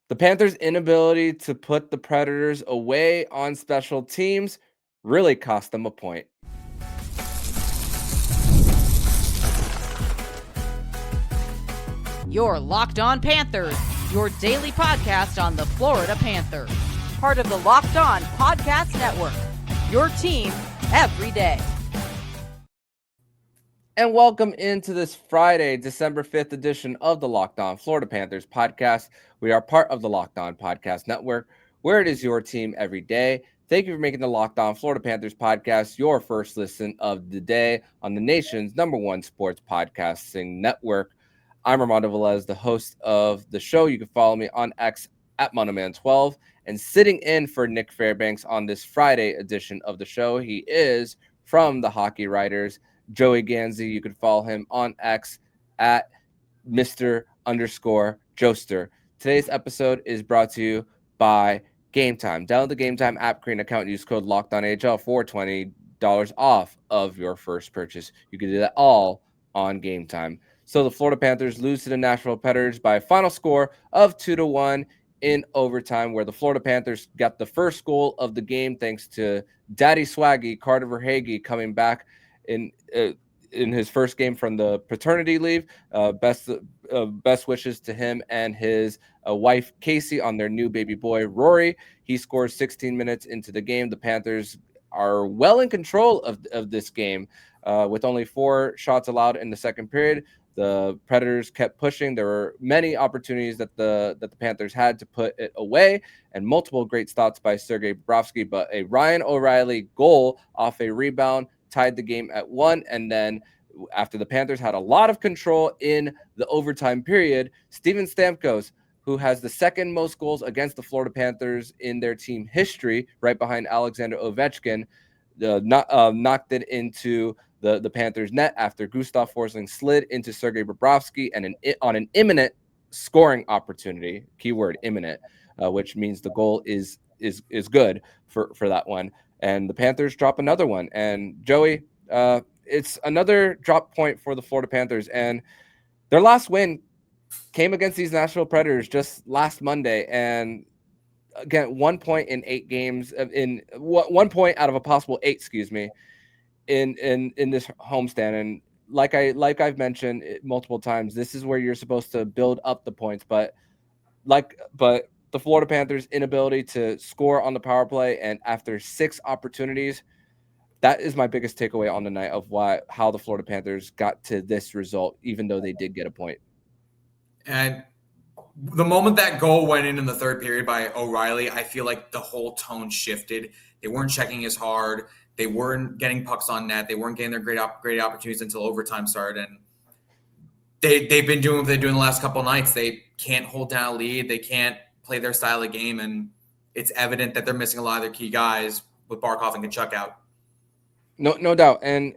The Panthers' inability to put the Predators away on special teams really cost them a point. You're Locked On Panthers, your daily podcast on the Florida Panthers. Part of the Locked On Podcast Network, your team every day. And welcome into this Friday, December 5th edition of the Locked On Florida Panthers podcast. We are part of the Locked On Podcast Network, where it is your team every day. Thank you for making the Locked On Florida Panthers podcast your first listen of the day on the nation's #1 sports podcasting network. I'm Armando Velez, the host of the show. You can follow me on X at Monoman12. And sitting in for Nick Fairbanks on this Friday edition of the show, he is from the Hockey Writers, Joey Ganzi. You can follow him on X at Mr_Joester. Today's episode is brought to you by Game Time. Download the Game Time app, create an account, and use code LOCKEDONAHL for $20 off of your first purchase. You can do that all on Game Time. So the Florida Panthers lose to the Nashville Predators by a final score of 2-1 in overtime, where the Florida Panthers got the first goal of the game thanks to Daddy Swaggy, Carter Verhaeghe, coming back in his first game from the paternity leave. Best wishes to him and his wife Casey on their new baby boy Rory. He scores 16 minutes into the game. The Panthers are well in control of this game with only 4 shots allowed in the second period. The Predators kept pushing. There were many opportunities that the Panthers had to put it away, and multiple great stops by Sergei Bobrovsky, but a Ryan O'Reilly goal off a rebound tied the game at 1. And then after the Panthers had a lot of control in the overtime period, Steven Stamkos, who has the second most goals against the Florida Panthers in their team history, right behind Alexander Ovechkin, knocked it into the Panthers net after Gustav Forsling slid into Sergei Bobrovsky and on an imminent scoring opportunity, keyword imminent, which means the goal is good for that one. And the Panthers drop another one. And Joey, it's another drop point for the Florida Panthers. And their last win came against these Nashville Predators just last Monday. And again, 1 point in 8 games, in 1 point out of a possible 8, in this homestand. And like I've mentioned multiple times, this is where you're supposed to build up the points. But the Florida Panthers' inability to score on the power play, and after 6 opportunities, that is my biggest takeaway on the night of how the Florida Panthers got to this result, even though they did get a point. And the moment that goal went in the third period by O'Reilly, I feel like the whole tone shifted. They weren't checking as hard. They weren't getting pucks on net. They weren't getting their great opportunities until overtime started. And they've been doing what they're doing the last couple of nights. They can't hold down a lead. They can't play their style of game. And it's evident that they're missing a lot of their key guys with Barkov and Kachuk out. No doubt. And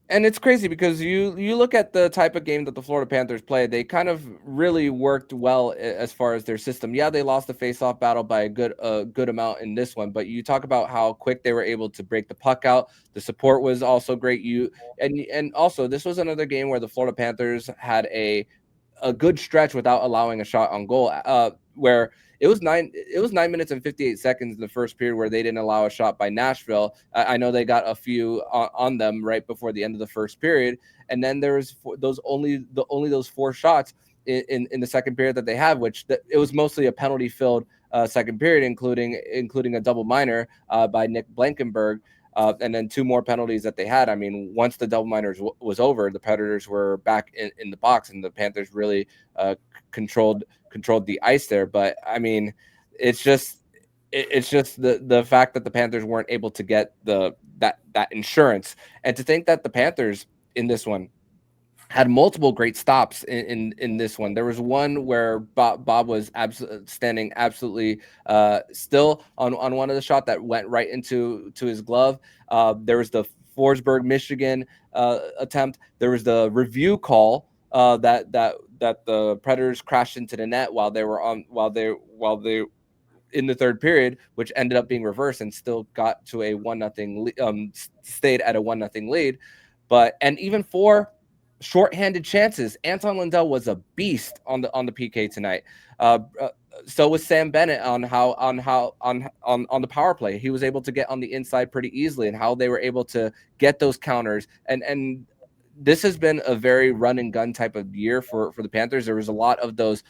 it's crazy because you look at the type of game that the Florida Panthers played. They kind of really worked well as far as their system. Yeah, they lost the faceoff battle by a good amount in this one, but you talk about how quick they were able to break the puck out. The support was also great. And also this was another game where the Florida Panthers had a good stretch without allowing a shot on goal, where it was 9 minutes and 58 seconds in the first period where they didn't allow a shot by Nashville. I know they got a few on them right before the end of the first period, and then there was those 4 shots in the second period that they had, which it was mostly a penalty filled second period, including a double minor by Nick Blankenberg. And then 2 more penalties that they had. I mean, once the double minors was over, the Predators were back in the box, and the Panthers really controlled the ice there. But I mean, it's just the fact that the Panthers weren't able to get that insurance, and to think that the Panthers in this one had multiple great stops in this one. There was one where Bob was standing absolutely still on one of the shot that went right into his glove. There was the Forsberg, Michigan attempt. There was the review call that the Predators crashed into the net while they in the third period, which ended up being reversed and still got to a 1-0 stayed at a 1-0 lead. And even for shorthanded chances, Anton Lundell was a beast on the PK tonight. So was Sam Bennett on the power play. He was able to get on the inside pretty easily, and how they were able to get those counters. And this has been a very run and gun type of year for the Panthers. There was a lot of those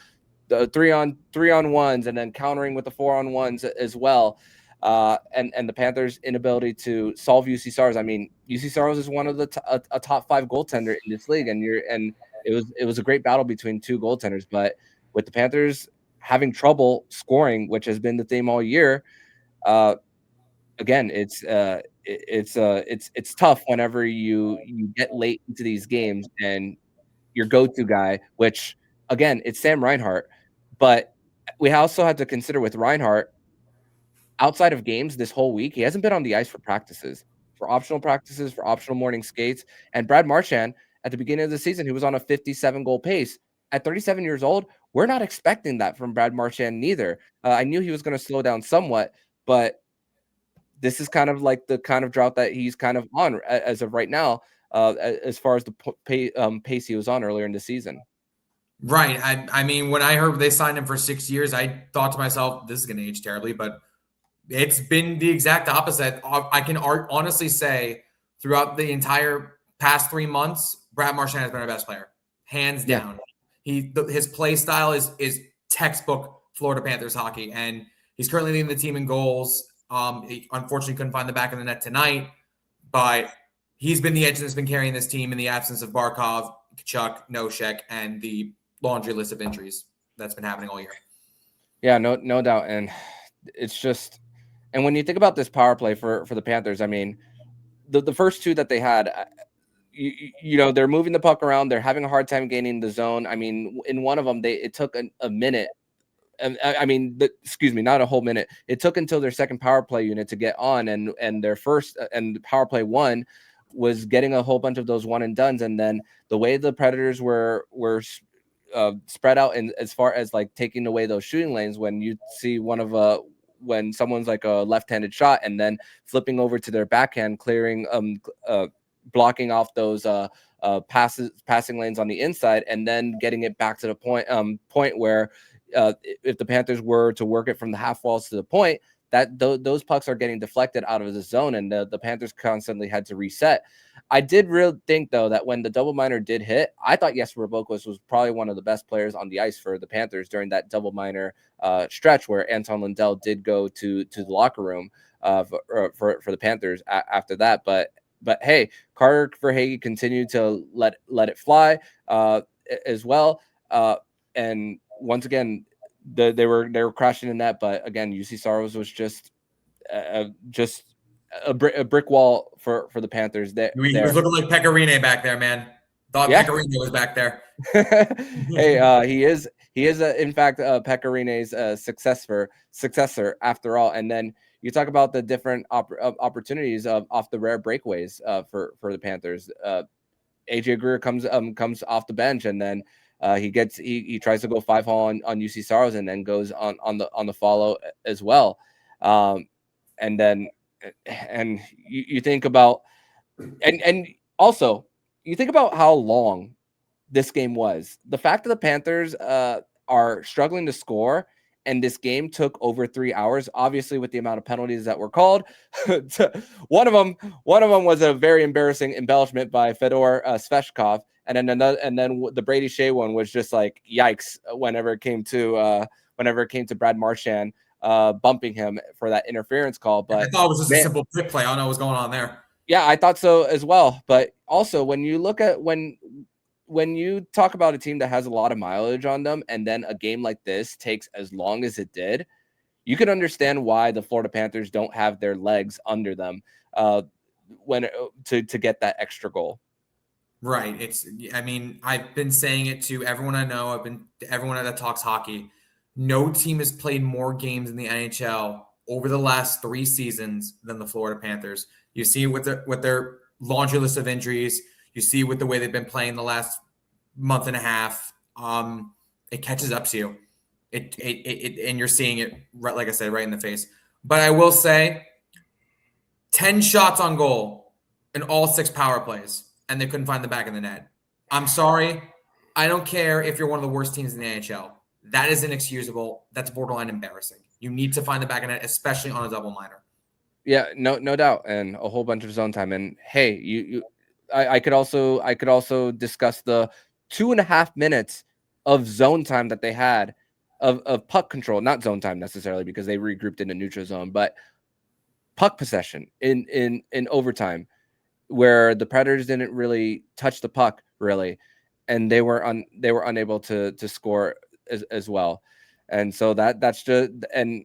the three on ones, and then countering with the 4-on-1s as well. And the Panthers' inability to solve UC Saros. I mean, UC Saros is one of the a top 5 goaltender in this league, and it was a great battle between 2 goaltenders. But with the Panthers having trouble scoring, which has been the theme all year, again, it's tough whenever you get late into these games and your go-to guy, which again, it's Sam Reinhart. But we also have to consider with Reinhart, outside of games this whole week, he hasn't been on the ice for practices, for optional morning skates. And Brad Marchand, at the beginning of the season, he was on a 57 goal pace. At 37 years old, we're not expecting that from Brad Marchand neither. I knew he was going to slow down somewhat, but this is kind of like the kind of drought that he's kind of on as of right now, as far as the pace he was on earlier in the season. Right. I mean, when I heard they signed him for 6 years, I thought to myself, this is going to age terribly, but it's been the exact opposite. I can honestly say throughout the entire past 3 months, Brad Marchand has been our best player, hands down. His play style is textbook Florida Panthers hockey, and he's currently leading the team in goals. He unfortunately couldn't find the back of the net tonight, but he's been the engine that's been carrying this team in the absence of Barkov, Kachuk, Nosek, and the laundry list of injuries that's been happening all year. Yeah, no doubt. And it's just, and when you think about this power play for the Panthers, I mean, the first 2 that they had, you know, they're moving the puck around. They're having a hard time gaining the zone. I mean, in one of them, it took a minute. I mean, excuse me, not a whole minute. It took until their second power play unit to get on, and their first and power play 1 was getting a whole bunch of those one and dones. And then the way the Predators were spread out, and as far as like taking away those shooting lanes, when you see when someone's like a left-handed shot and then flipping over to their backhand, clearing blocking off those passing lanes on the inside, and then getting it back to the point where if the Panthers were to work it from the half walls to the point, that those pucks are getting deflected out of the zone, and the Panthers constantly had to reset. I did really think, though, that when the double minor did hit, I thought Jesper Boqvist was probably one of the best players on the ice for the Panthers during that double minor stretch where Anton Lundell did go to the locker room for the Panthers after that. But hey, Carter Verhaeghe continued to let it fly as well. And once again, they were crashing in that. But again, UC Saros was just a brick wall for the Panthers. He was looking like Pecorine back there, man. Thought Pecorine was back there. Hey, he is in fact Pecorine's successor after all. And then you talk about the different opportunities off the rare breakaways for the Panthers. AJ Greer comes off the bench, and then he tries to go 5-hole on UC Saros, and then goes on the follow as well. And then you think about and also you think about how long this game was. The fact that the Panthers are struggling to score, and this game took over 3 hours, obviously with the amount of penalties that were called. One of them was a very embarrassing embellishment by Fedor Sveshkov, and then the Brady Shea one was just like yikes whenever it came to Brad Marchand bumping him for that interference call. But I thought it was just a simple quick play. I don't know what's going on there. Yeah, I thought so as well. But also, when you look at when you talk about a team that has a lot of mileage on them, and then a game like this takes as long as it did, you can understand why the Florida Panthers don't have their legs under them to get that extra goal. Right. I mean, I've been saying it to everyone I know. Everyone that talks hockey. No team has played more games in the NHL over the last 3 seasons than the Florida Panthers. You see with their laundry list of injuries. You see with the way they've been playing the last month and a half. It catches up to you. And you're seeing it, like I said, right in the face. But I will say, 10 shots on goal in all 6 power plays, and they couldn't find the back of the net. I'm sorry. I don't care if you're one of the worst teams in the NHL. That is inexcusable. That's borderline embarrassing. You need to find the back of net, especially on a double minor. Yeah, no doubt, and a whole bunch of zone time. And hey, I could also discuss the 2.5 minutes of zone time that they had of puck control, not zone time necessarily because they regrouped in a neutral zone, but puck possession in overtime, where the Predators didn't really touch the puck really, and they were unable to score as well. And so that's just, and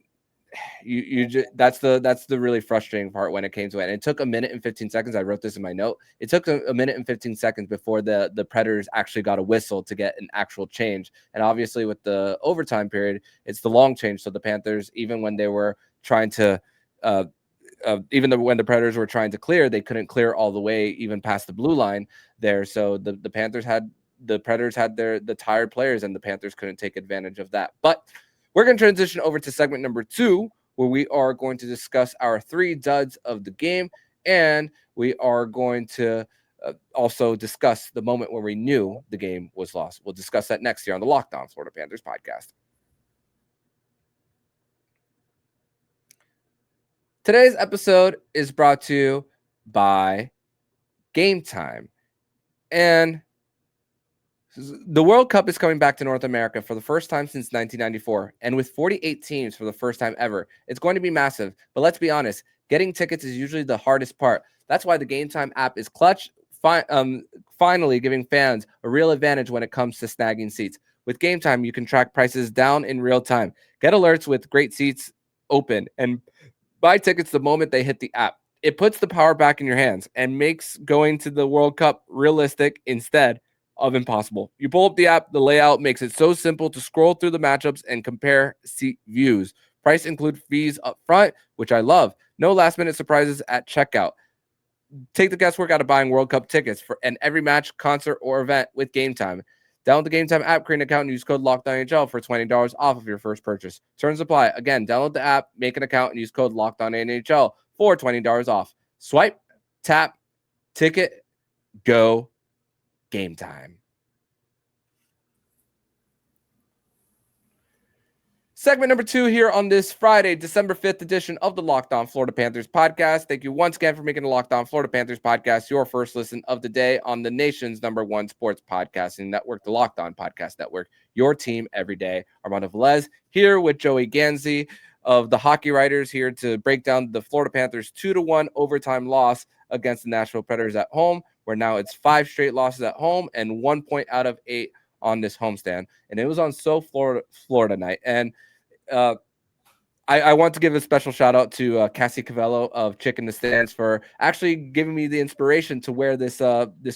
you just, that's the really frustrating part when it came to it. And it took 1:15. I wrote this in my note. It took a 1:15 before the Predators actually got a whistle to get an actual change. And obviously with the overtime period, it's the long change. So the Panthers, even when they were trying to when the Predators were trying to clear, they couldn't clear all the way even past the blue line there. So the Predators had the tired players, and the Panthers couldn't take advantage of that. But we're going to transition over to segment number 2, where we are going to discuss our 3 duds of the game, and we are going to also discuss the moment where we knew the game was lost. We'll discuss that next year on the Locked On Florida Panthers podcast. Today's episode is brought to you by Game Time. And the World Cup is coming back to North America for the first time since 1994. And with 48 teams for the first time ever, it's going to be massive. But let's be honest, getting tickets is usually the hardest part. That's why the Game Time app is clutch, finally giving fans a real advantage when it comes to snagging seats. With Game Time, you can track prices down in real time, get alerts with great seats open, and buy tickets the moment they hit the app. It puts the power back in your hands and makes going to the World Cup realistic instead of impossible. You pull up the app, the layout makes it so simple to scroll through the matchups and compare seat views. Price include fees up front, which I love. No last minute surprises at checkout. Take the guesswork out of buying World Cup tickets for every match, concert, or event with Game Time. Download the Game Time app, create an account, and use code LOCKEDONNHL for $20 off of your first purchase. Terms apply. Again, download the app, make an account, and use code LOCKEDONNHL for $20 off. Swipe, tap, ticket, go, Game Time. Segment number 2 here on this Friday, December 5th edition of the Locked On Florida Panthers podcast. Thank you once again for making the Locked On Florida Panthers podcast your first listen of the day on the nation's #1 sports podcasting network, the Locked On Podcast Network, your team every day. Armando Velez here with Joey Ganzi of the Hockey Writers, here to break down the Florida Panthers 2-1 overtime loss against the Nashville Predators at home, where now it's 5 straight losses at home and 1 point out of 8 on this homestand. And it was on Florida night. And I want to give a special shout out to Cassie Cavello of Chick in the Stands for actually giving me the inspiration to wear this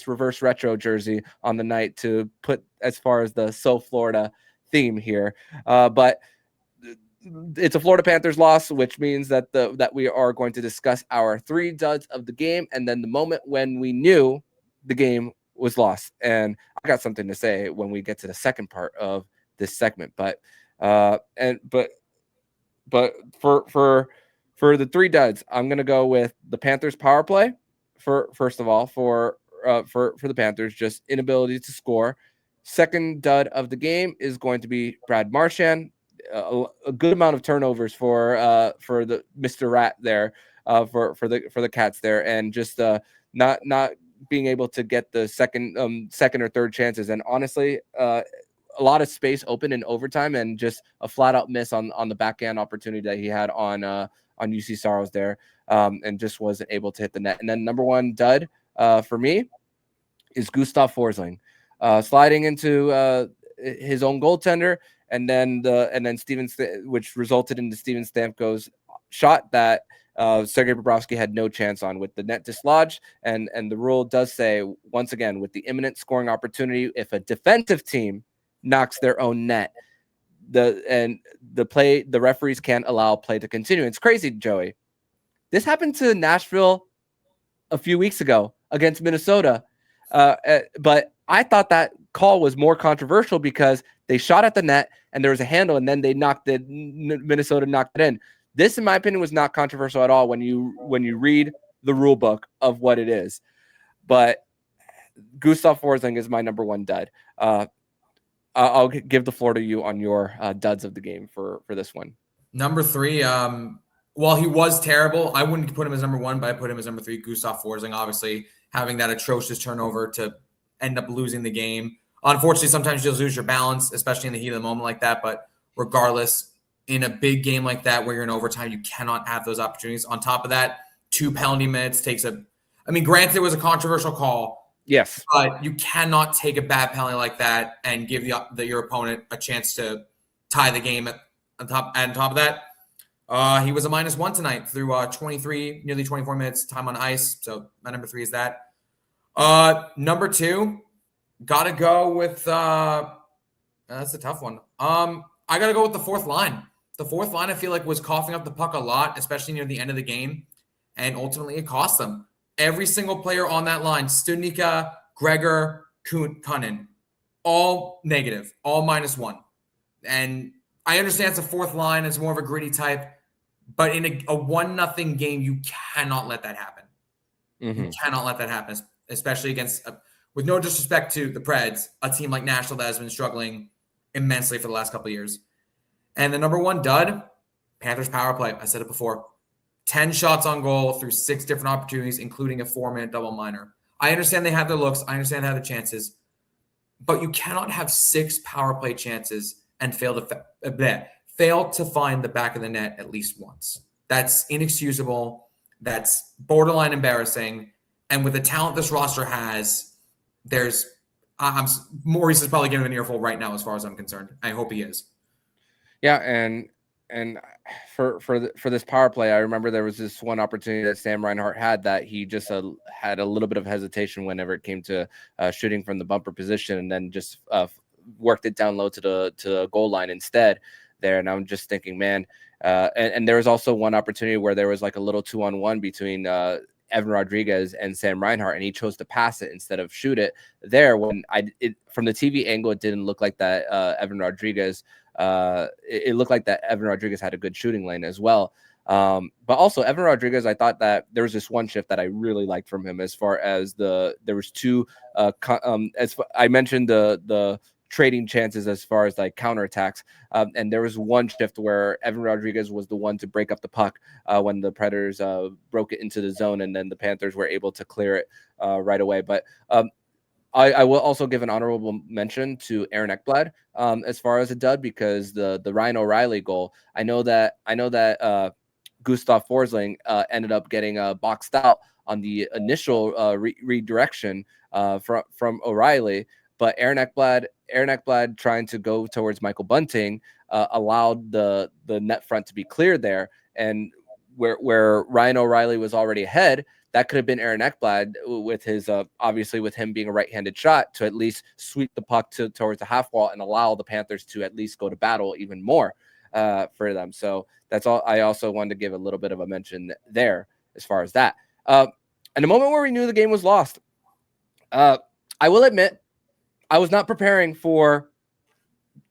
reverse retro jersey on the night to put as far as the Florida theme here. But it's a Florida Panthers loss, which means that we are going to discuss our 3 duds of the game, and then the moment when we knew the game was lost. And I got something to say when we get to the second part of this segment, but for the 3 duds, I'm gonna go with the Panthers power play for the Panthers, just inability to score. Second dud of the game is going to be Brad Marchand. A good amount of turnovers for the Mr. Rat there, for the Cats there, and just not being able to get the second or third chances. And honestly, a lot of space open in overtime, and just a flat out miss on the backhand opportunity that he had on UC Saros there, and just wasn't able to hit the net. And then number 1 dud for me is Gustav Forsling, sliding into his own goaltender, and then which resulted in the Steven Stamkos shot that Sergei Bobrovsky had no chance on, with the net dislodged. And the rule does say, once again, with the imminent scoring opportunity, if a defensive team knocks their own net, the referees can't allow play to continue. It's crazy, Joey. This happened to Nashville a few weeks ago against Minnesota, but I thought that call was more controversial because they shot at the net and there was a handle, and then Minnesota knocked it in. This, in my opinion, was not controversial at all when you read the rule book of what it is. But Gustav Forsling is my number 1 dud. I'll give the floor to you on your duds of the game for this one. Number 3, while he was terrible, I wouldn't put him as number 1, but I put him as number 3. Gustav Forsling, obviously having that atrocious turnover to end up losing the game. Unfortunately, sometimes you'll lose your balance, especially in the heat of the moment like that. But regardless, in a big game like that where you're in overtime, you cannot have those opportunities. On top of that, 2 penalty minutes takes granted, it was a controversial call. Yes. But you cannot take a bad penalty like that and give your opponent a chance to tie the game. On top of that, he was a -1 tonight through 23, nearly 24 minutes time on ice. So my number 3 is that. Number 2, gotta go with that's a tough one. I gotta go with the fourth line. The fourth line, I feel like, was coughing up the puck a lot, especially near the end of the game, and ultimately it cost them. Every single player on that line, Studnicka, Gregor, Kunin, all negative, all -1. And I understand it's a fourth line, it's more of a gritty type, but in a 1-0 game, you cannot let that happen. Mm-hmm. You cannot let that happen, especially against, with no disrespect to the Preds, a team like Nashville that has been struggling immensely for the last couple of years. And the number 1 dud, Panthers power play. I said it before. 10 shots on goal through 6 different opportunities, including a 4-minute double minor. I understand they have their looks. I understand they have the chances. But you cannot have 6 power play chances and fail to find the back of the net at least once. That's inexcusable. That's borderline embarrassing. And with the talent this roster has, Maurice is probably giving an earful right now as far as I'm concerned. I hope he is. Yeah, and for this power play, I remember there was this one opportunity that Sam Reinhart had that he just had a little bit of hesitation whenever it came to shooting from the bumper position, and then just worked it down low to the goal line instead there. And I'm just thinking, man, and there was also one opportunity where there was like a little 2-on-1 between Evan Rodriguez and Sam Reinhart, and he chose to pass it instead of shoot it there. When from the TV angle, it didn't look like that Evan Rodriguez. It looked like that Evan Rodriguez had a good shooting lane as well. But also Evan Rodriguez, I thought that there was this one shift that I really liked from him, as far as there was 2, as I mentioned, the trading chances as far as like counterattacks. And there was one shift where Evan Rodriguez was the one to break up the puck when the Predators broke it into the zone, and then the Panthers were able to clear it right away. But I will also give an honorable mention to Aaron Ekblad as far as a dud, because the Ryan O'Reilly goal, I know that Gustav Forsling ended up getting boxed out on the initial redirection from O'Reilly, but Aaron Ekblad trying to go towards Michael Bunting allowed the net front to be cleared there, and where Ryan O'Reilly was already ahead, that could have been Aaron Ekblad with his obviously with him being a right-handed shot, to at least sweep the puck towards the half wall and allow the Panthers to at least go to battle even more for them. So that's all. I also wanted to give a little bit of a mention there as far as that. And the moment where we knew the game was lost, I will admit, I was not preparing for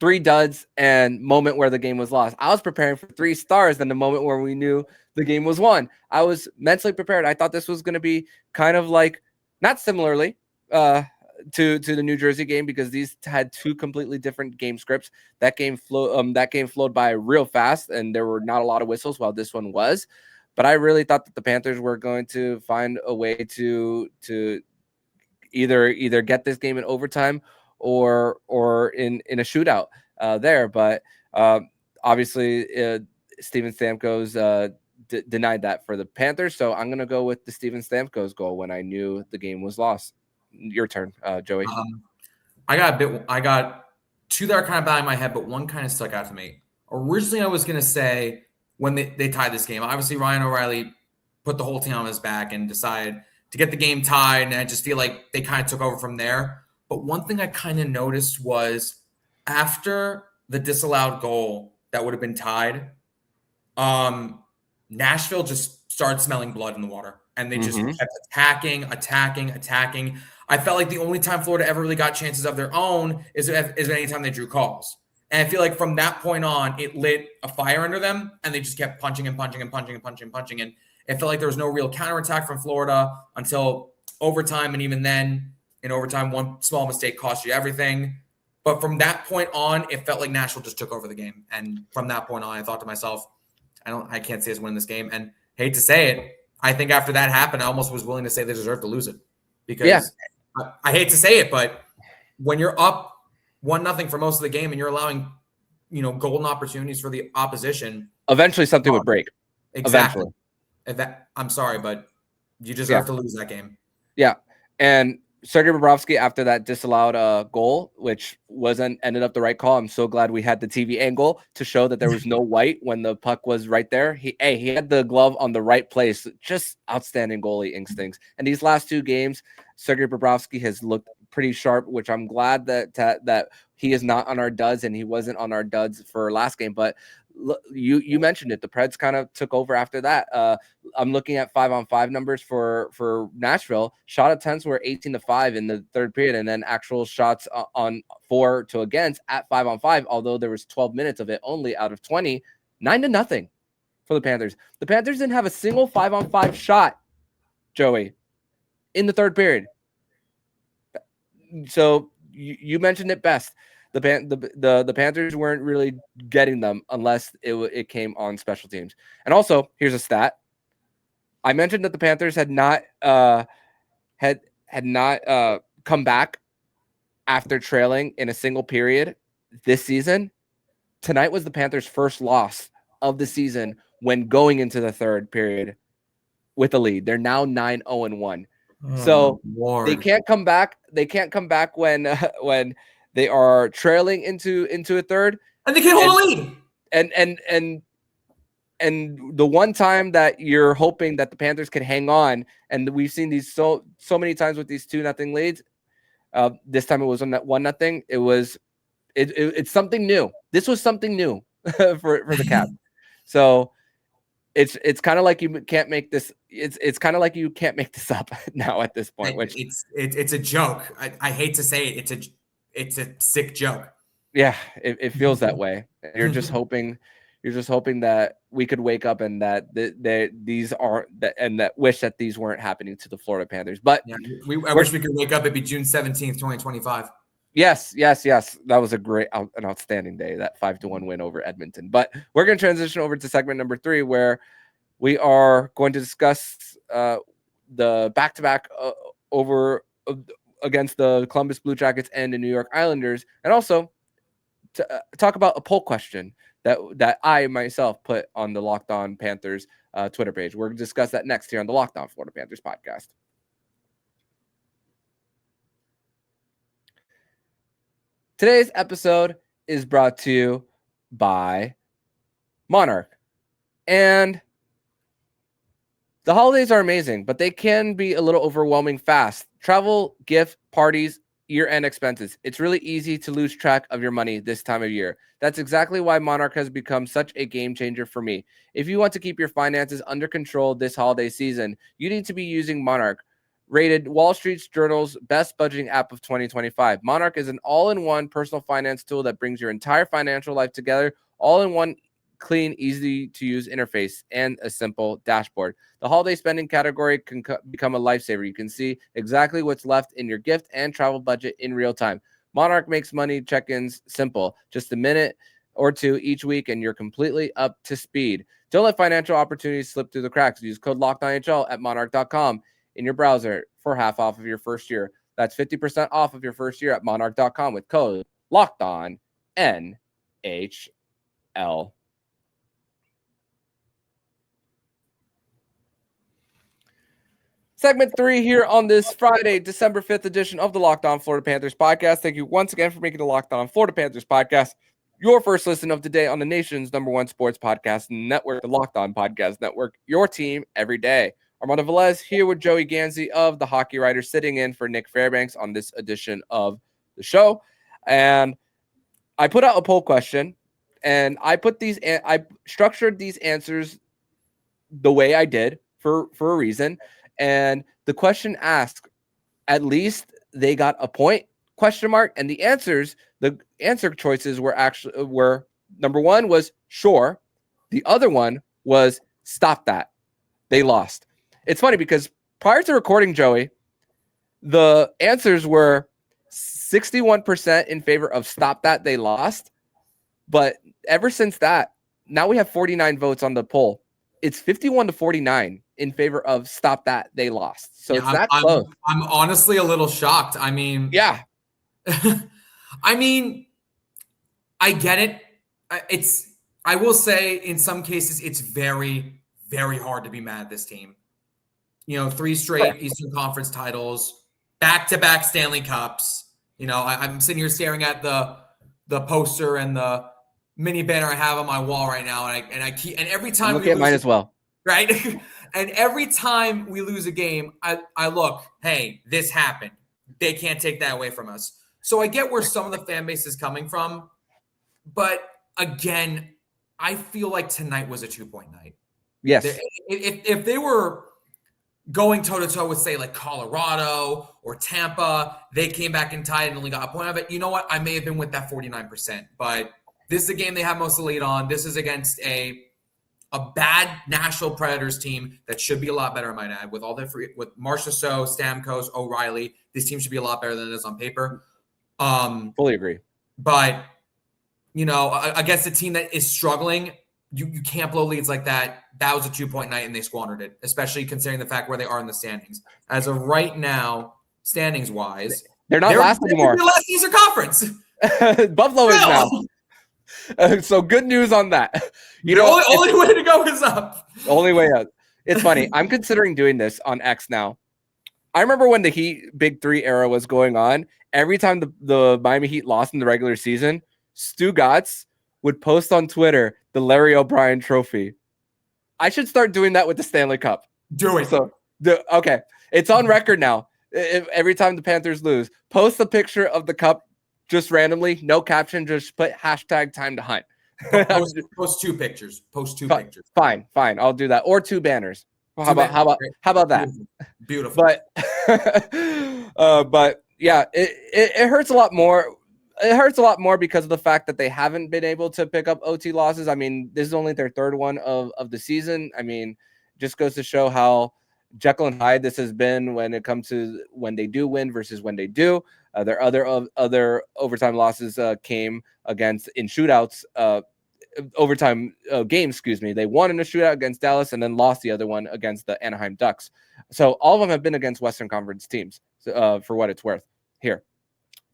3 duds and moment where the game was lost. I was preparing for 3 stars and the moment where we knew the game was won. I was mentally prepared. I thought this was going to be kind of like, not similarly to the New Jersey game, because these had 2 completely different game scripts. That game flowed by real fast, and there were not a lot of whistles, while this one was. But I really thought that the Panthers were going to find a way to either get this game in overtime or in a shootout there. But obviously Steven Stamkos denied that for the Panthers. So I'm going to go with the Steven Stamkos goal when I knew the game was lost. Your turn, Joey. I got 2 that are kind of bad in my head, but one kind of stuck out to me. Originally, I was going to say when they tied this game, obviously Ryan O'Reilly put the whole team on his back and decided to get the game tied. And I just feel like they kind of took over from there. But one thing I kind of noticed was after the disallowed goal that would have been tied, Nashville just started smelling blood in the water, and they just kept attacking. I felt like the only time Florida ever really got chances of their own is anytime they drew calls. And I feel like from that point on, it lit a fire under them, and they just kept punching. And it felt like there was no real counterattack from Florida until overtime. And even then, in overtime, one small mistake cost you everything. But from that point on, it felt like Nashville just took over the game. And from that point on, I thought to myself, I can't see us winning this game. And hate to say it, I think after that happened, I almost was willing to say they deserve to lose it. Because I hate to say it, but when you're up 1-0 for most of the game and you're allowing, golden opportunities for the opposition, eventually something would break. Exactly. I'm sorry, but you deserve to lose that game. Yeah. And Sergei Bobrovsky, after that disallowed goal, which ended up the right call. I'm so glad we had the TV angle to show that there was no white when the puck was right there. He had the glove on the right place. Just outstanding goalie instincts. And these last 2 games, Sergei Bobrovsky has looked pretty sharp, which I'm glad that he is not on our duds, and he wasn't on our duds for last game. But you mentioned it. The Preds kind of took over after that. I'm looking at 5-on-5 numbers for Nashville. Shot attempts were 18-5 in the third period, and then actual shots on 4 to against at 5-on-5. Although there was 12 minutes of it only out of 20, 9-0 for the Panthers. The Panthers didn't have a single 5-on-5 shot, Joey, in the third period. So you mentioned it best. The Panthers weren't really getting them unless it came on special teams. And also, here's a stat. I mentioned that the Panthers had not come back after trailing in a single period this season. Tonight was the Panthers' first loss of the season when going into the third period with a lead. They're now 9-0-1. So Lord. they can't come back. They can't come back when they are trailing into a third, and they can't hold a lead. And the one time that you're hoping that the Panthers can hang on, and we've seen these so many times with these 2-0 leads. This time it was on that 1-0. It's something new. This was something new for the Caps. So it's kind of like you can't make this. It's kind of like you can't make this up now at this point. Which it's a joke. I hate to say it. It's a sick joke. Yeah, it feels that way. You're just hoping that we could wake up and that these aren't and that wish that these weren't happening to the Florida Panthers. But yeah, I wish we could wake up. It'd be June 17th, 2025. Yes. That was an outstanding day, that 5-1 win over Edmonton. But we're going to transition over to segment number 3, where we are going to discuss the back-to-back over against the Columbus Blue Jackets and the New York Islanders, and also to talk about a poll question that I myself put on the Locked On Panthers Twitter page. We're going to discuss that next here on the Locked On Florida Panthers podcast. Today's episode is brought to you by Monarch. And the holidays are amazing, but they can be a little overwhelming fast. Travel, gift, parties, year-end expenses. It's really easy to lose track of your money this time of year. That's exactly why Monarch has become such a game changer for me. If you want to keep your finances under control this holiday season, you need to be using Monarch. Rated Wall Street Journal's best budgeting app of 2025. Monarch is an all-in-one personal finance tool that brings your entire financial life together, all in one clean, easy-to-use interface and a simple dashboard. The holiday spending category can become a lifesaver. You can see exactly what's left in your gift and travel budget in real time. Monarch makes money check-ins simple. Just a minute or two each week, and you're completely up to speed. Don't let financial opportunities slip through the cracks. Use code LOCKEDONHL at monarch.com. in your browser for half off of your first year. That's 50% off of your first year at monarch.com with code LOCKEDON NHL. Segment 3 here on this Friday, December 5th edition of the Locked On Florida Panthers podcast. Thank you once again for making the Locked On Florida Panthers podcast your first listen of the day on the nation's #1 sports podcast network, the Locked On Podcast Network, your team every day. Armando Velez here with Joey Ganzi of the Hockey Writer, sitting in for Nick Fairbanks on this edition of the show. And I put out a poll question, and I structured these answers the way I did for a reason. And the question asked, at least they got a point, ? And the answer choices were number 1 was sure. The other one was stop that. They lost. It's funny because prior to recording, Joey, the answers were 61% in favor of stop that they lost. But ever since that, now we have 49 votes on the poll. It's 51-49 in favor of stop that they lost. So it's that close. I'm honestly a little shocked. I mean, yeah. I mean, I get it. I will say in some cases, it's very, very hard to be mad at this team. 3 straight Eastern Conference titles, back-to-back Stanley Cups. I'm sitting here staring at the poster and the mini banner I have on my wall right now, and every time look at mine as well, right? And every time we lose a game, I look, hey, this happened. They can't take that away from us. So I get where some of the fan base is coming from, but again, I feel like tonight was a 2-point night. Yes. If they were going toe-to-toe with, say, like Colorado or Tampa, they came back and tied and only got a point of it. You know what? I may have been with that 49%, but this is a game they have most of the lead on. This is against a bad Nashville Predators team that should be a lot better, I might add, with with Marchessault, Stamkos, O'Reilly. This team should be a lot better than it is on paper. Fully agree. But, against a team that is struggling, you can't blow leads like that. That was a 2-point night, and they squandered it, especially considering the fact where they are in the standings. As of right now, standings-wise, they're not last anymore. They're last Eastern Conference. Buffalo is now. So good news on that. Only way to go is up. Only way up. It's funny. I'm considering doing this on X now. I remember when the Heat Big Three era was going on. Every time the Miami Heat lost in the regular season, Stu Gatz would post on Twitter the Larry O'Brien trophy. I should start doing that with the Stanley Cup. Do it. So, okay. It's on record now. Every time the Panthers lose, post a picture of the cup just randomly, no caption, just put hashtag time to hunt. Post 2 pictures. Post 2 pictures. Fine. I'll do that. Or 2 banners. How about that? Beautiful. But yeah, it hurts a lot more. It hurts a lot more because of the fact that they haven't been able to pick up OT losses. I mean, this is only their 3rd one of the season. I mean, just goes to show how Jekyll and Hyde this has been when it comes to when they do win versus when they do. Their other overtime losses came against in shootouts, overtime games. Excuse me. They won in a shootout against Dallas and then lost the other one against the Anaheim Ducks. So all of them have been against Western Conference teams. For what it's worth here.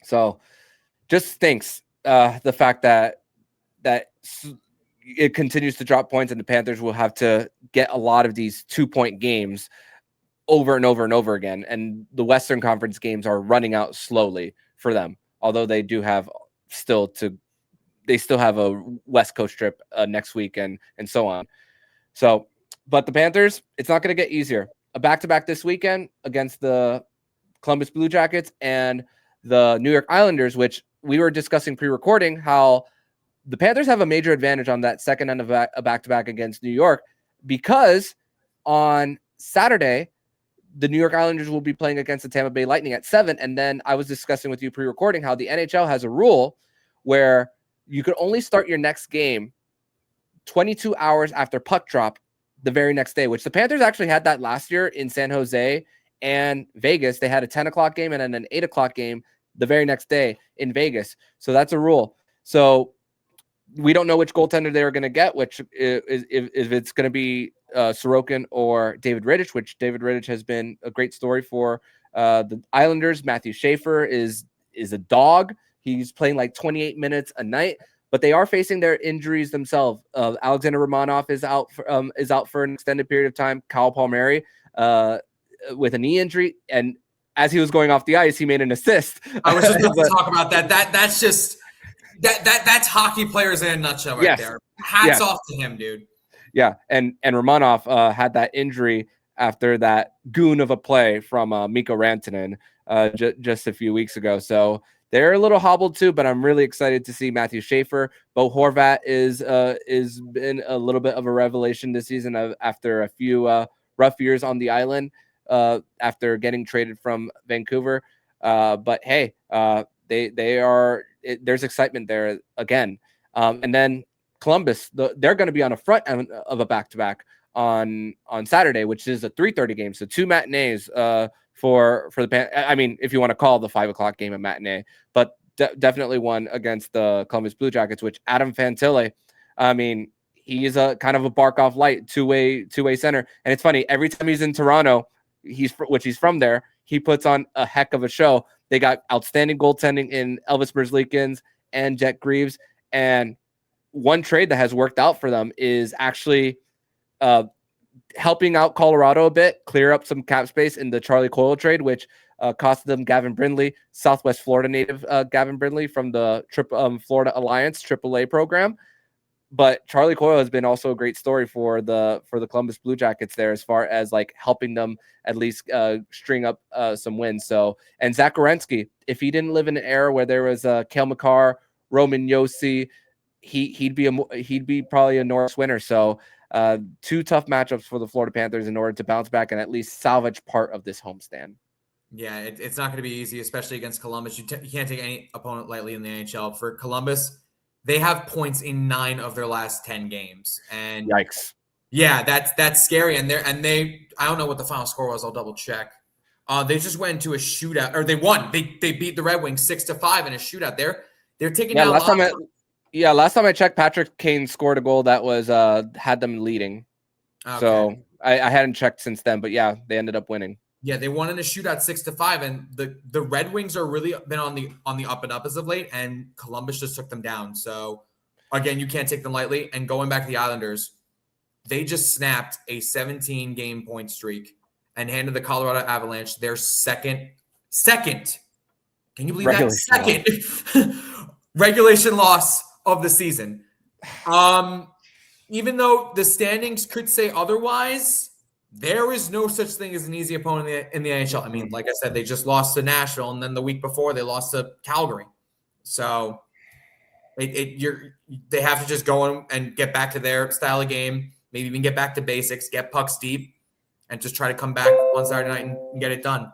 So just stinks the fact that it continues to drop points and the Panthers will have to get a lot of these 2-point games over and over and over again. And the Western Conference games are running out slowly for them, although they do have still have a West Coast trip next week and so on. So, but the Panthers, it's not going to get easier. A back-to-back this weekend against the Columbus Blue Jackets and the New York Islanders, which we were discussing pre-recording, how the Panthers have a major advantage on that second end of a back-to-back against New York, because on Saturday, the New York Islanders will be playing against the Tampa Bay Lightning at 7. And then I was discussing with you pre-recording how the NHL has a rule where you can only start your next game 22 hours after puck drop the very next day, which the Panthers actually had that last year in San Jose and Vegas. They had a 10 o'clock game and then an 8 o'clock game the very next day in Vegas. So that's a rule. So we don't know which goaltender they're going to get, which is if it's going to be Sorokin or David Rittich, which David Rittich has been a great story for the Islanders. Matthew Schaefer is a dog. He's playing like 28 minutes a night, but they are facing their injuries themselves. Alexander Romanov is out for an extended period of time. Kyle Palmieri with a knee injury, and as he was going off the ice, he made an assist. I was just going to talk about that. That's just that's hockey players in a nutshell right there. Hats off to him, dude. Yeah, and Romanov had that injury after that goon of a play from Mikko Rantanen just a few weeks ago. So they're a little hobbled too, but I'm really excited to see Matthew Schaefer. Bo Horvat is been a little bit of a revelation this season after a few rough years on the island after getting traded from Vancouver. But hey, there's excitement there again. And then Columbus, they're going to be on a front end of a back-to-back on Saturday, which is a 3:30 game. So 2 matinees for the I mean, if you want to call the 5 o'clock game a matinee, but definitely one against the Columbus Blue Jackets, which Adam Fantilli, I mean, he is a kind of a bark off light two-way center. And it's funny, every time he's in Toronto, he's from there, he puts on a heck of a show. They got outstanding goaltending in Elvis Merzlikins and Jet Greaves. And one trade that has worked out for them is actually helping out Colorado a bit, clear up some cap space in the Charlie Coyle trade, which costed them Gavin Brindley, Southwest Florida native Gavin Brindley from the Florida Alliance AAA program. But Charlie Coyle has been also a great story for the Columbus Blue Jackets there, as far as like helping them at least string up some wins. So, and Zach Werenski, if he didn't live in an era where there was Cale Makar, Roman Josi, he'd be probably a Norris winner. So 2 tough matchups for the Florida Panthers in order to bounce back and at least salvage part of this homestand. Yeah, it's not going to be easy, especially against Columbus. You can't take any opponent lightly in the NHL. For Columbus, they have points in 9 of their last 10 games, and yikes! Yeah, that's scary. And they I don't know what the final score was. I'll double check. They just went into a shootout, or they won. They beat the Red Wings 6-5 in a shootout. They're taking down. Last time I checked, Patrick Kane scored a goal that was had them leading. Okay. So I hadn't checked since then, but yeah, they ended up winning. Yeah, they won in a shootout 6-5, and the Red Wings are really been on the up and up as of late, and Columbus just took them down. So again, you can't take them lightly. And going back to the Islanders, they just snapped a 17-game point streak and handed the Colorado Avalanche their second. Can you believe that? Second regulation loss of the season. Even though the standings could say otherwise, there is no such thing as an easy opponent in the NHL. I mean, like I said, they just lost to Nashville, and then the week before they lost to Calgary. So they have to just go and get back to their style of game, maybe even get back to basics, get pucks deep, and just try to come back on Saturday night and get it done.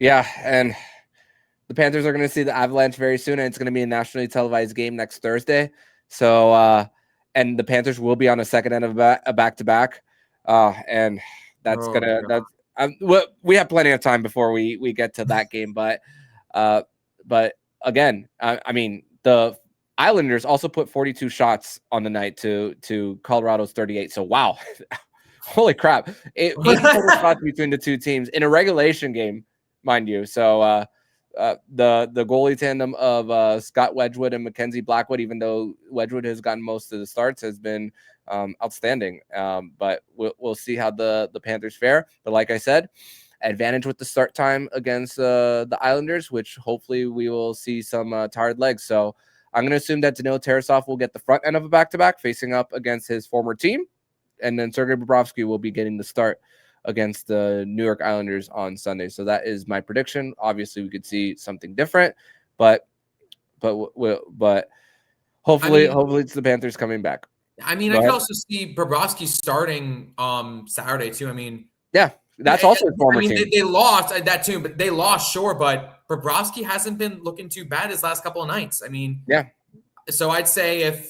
Yeah, and the Panthers are going to see the Avalanche very soon, and it's going to be a nationally televised game next Thursday. So, and the Panthers will be on a second end of a back-to-back, and that's we have plenty of time before we get to that game. But again, I mean, the Islanders also put 42 shots on the night to Colorado's 38. So wow, holy crap! 8 total shots between the two teams in a regulation game, mind you. So the goalie tandem of Scott Wedgwood and Mackenzie Blackwood, even though Wedgwood has gotten most of the starts, has been outstanding. But we'll see how the Panthers fare. But like I said, advantage with the start time against the Islanders, which hopefully we will see some tired legs. So I'm going to assume that Danil Tarasov will get the front end of a back-to-back facing up against his former team. And then Sergei Bobrovsky will be getting the start against the New York Islanders on Sunday. So that is my prediction. Obviously, we could see something different, but hopefully it's the Panthers coming back. I mean, I could also see Bobrovsky starting Saturday too. I mean, yeah, that's also a former team. They lost that too, but they lost, sure. But Bobrovsky hasn't been looking too bad his last couple of nights. I mean, yeah. So I'd say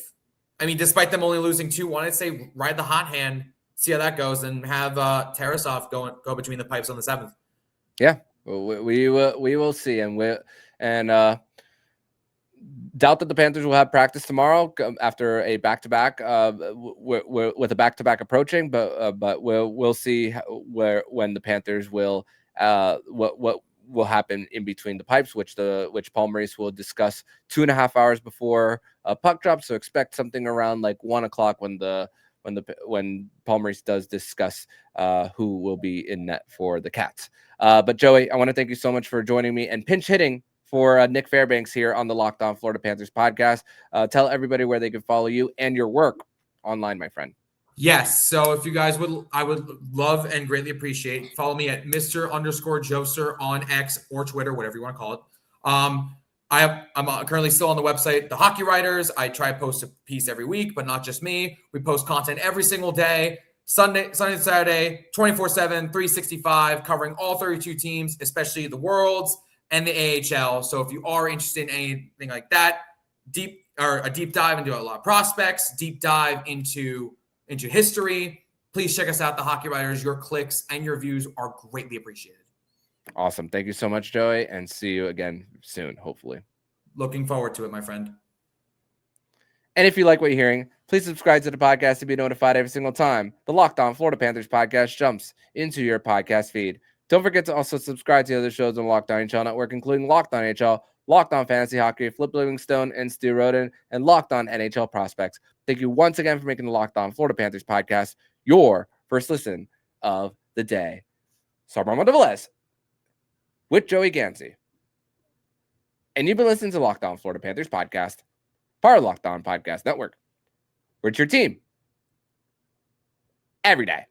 despite them only losing 2-1, I'd say ride the hot hand, see how that goes, and have Tarasov go between the pipes on the 7th. Yeah, we will see, and doubt that the Panthers will have practice tomorrow after a back-to-back with a back-to-back approaching, but we'll see when the Panthers will what will happen in between the pipes, which Paul Maurice will discuss 2.5 hours before puck drop. So expect something around like 1:00 when Paul Maurice does discuss who will be in net for the Cats. But Joey, I want to thank you so much for joining me and pinch hitting for Nick Fairbanks here on the Locked On Florida Panthers podcast. Tell everybody where they can follow you and your work online, my friend. Yes. So if you guys I would love and greatly appreciate, follow me at Mr_Joser on X or Twitter, whatever you want to call it. I'm currently still on the website, The Hockey Writers. I try to post a piece every week, but not just me. We post content every single day, Sunday to Saturday, 24/7, 365, covering all 32 teams, especially the Worlds and the AHL. So if you are interested in anything like that, a deep dive into a lot of prospects, deep dive into history, Please check us out, the Hockey Writers. Your clicks and your views are greatly appreciated. Awesome. Thank you so much, Joey, and see you again soon, hopefully. Looking forward to it, my friend. And if you like what you're hearing, please subscribe to the podcast to be notified every single time the Locked On Florida Panthers podcast jumps into your podcast feed. Don't forget to also subscribe to the other shows on Locked On NHL Network, including Locked On NHL, Locked On Fantasy Hockey, Flip Livingstone and Stu Roden, and Locked On NHL Prospects. Thank you once again for making the Locked On Florida Panthers podcast your first listen of the day. So Armando Velez with Joey Ganzi. And you've been listening to Locked On Florida Panthers podcast, part of Locked On Podcast Network. We're your team every day.